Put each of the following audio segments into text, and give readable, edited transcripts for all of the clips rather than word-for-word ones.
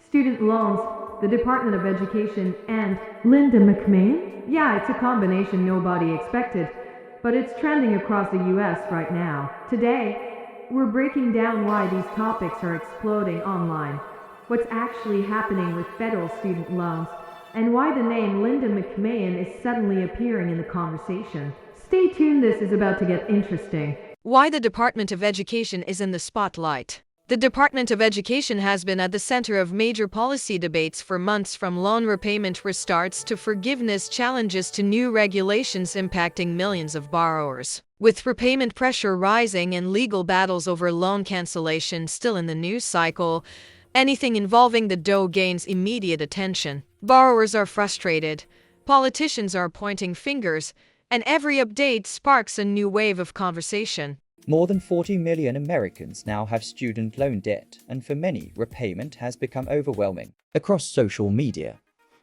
Student loans, the Department of Education, and Linda McMahon? Yeah, it's a combination nobody expected, but it's trending across the US right now. Today, we're breaking down why these topics are exploding online, what's actually happening with federal student loans, and why the name Linda McMahon is suddenly appearing in the conversation. Stay tuned, this is about to get interesting. Why the Department of Education is in the spotlight. The Department of Education has been at the center of major policy debates for months, from loan repayment restarts to forgiveness challenges to new regulations impacting millions of borrowers. With repayment pressure rising and legal battles over loan cancellation still in the news cycle, anything involving the dough gains immediate attention. Borrowers are frustrated, politicians are pointing fingers, and every update sparks a new wave of conversation. More than 40 million Americans now have student loan debt, and for many, repayment has become overwhelming. Across social media,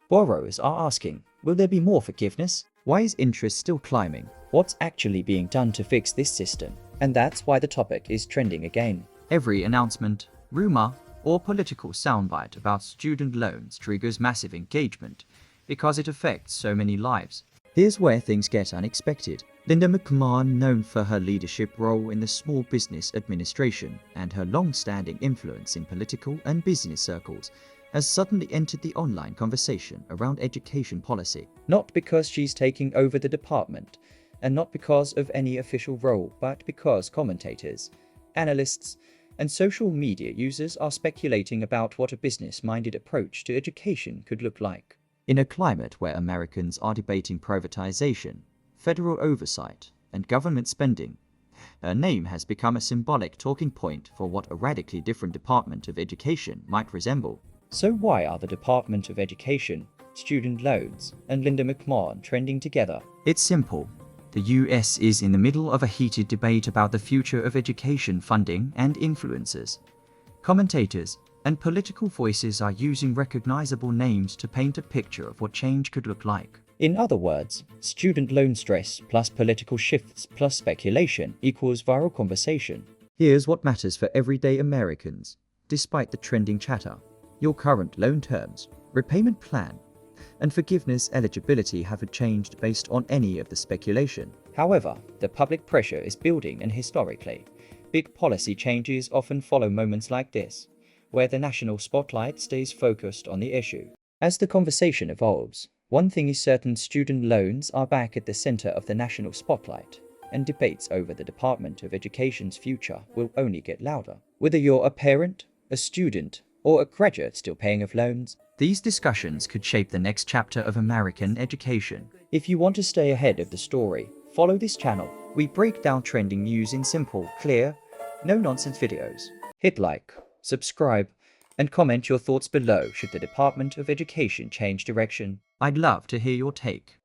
borrowers are asking, will there be more forgiveness? Why is interest still climbing? What's actually being done to fix this system? And that's why the topic is trending again. Every announcement, rumor, or political soundbite about student loans triggers massive engagement because it affects so many lives. Here's where things get unexpected. Linda McMahon, known for her leadership role in the Small Business Administration and her long-standing influence in political and business circles, has suddenly entered the online conversation around education policy. Not because she's taking over the department, and not because of any official role, but because commentators, analysts, and social media users are speculating about what a business-minded approach to education could look like. In a climate where Americans are debating privatization, federal oversight, and government spending, her name has become a symbolic talking point for what a radically different Department of Education might resemble. So why are the Department of Education, student loans, and Linda McMahon trending together? It's simple. The US is in the middle of a heated debate about the future of education funding and influences. Commentators and political voices are using recognizable names to paint a picture of what change could look like. In other words, student loan stress plus political shifts plus speculation equals viral conversation. Here's what matters for everyday Americans, despite the trending chatter. Your current loan terms, repayment plan, and forgiveness eligibility haven't changed based on any of the speculation. However, the public pressure is building, and historically, big policy changes often follow moments like this, where the national spotlight stays focused on the issue. As the conversation evolves, one thing is certain: student loans are back at the center of the national spotlight, and debates over the Department of Education's future will only get louder. Whether you're a parent, a student, or a graduate still paying off loans, these discussions could shape the next chapter of American education. If you want to stay ahead of the story, follow this channel. We break down trending news in simple, clear, no-nonsense videos. Hit like, subscribe, and comment your thoughts below should the Department of Education change direction. I'd love to hear your take.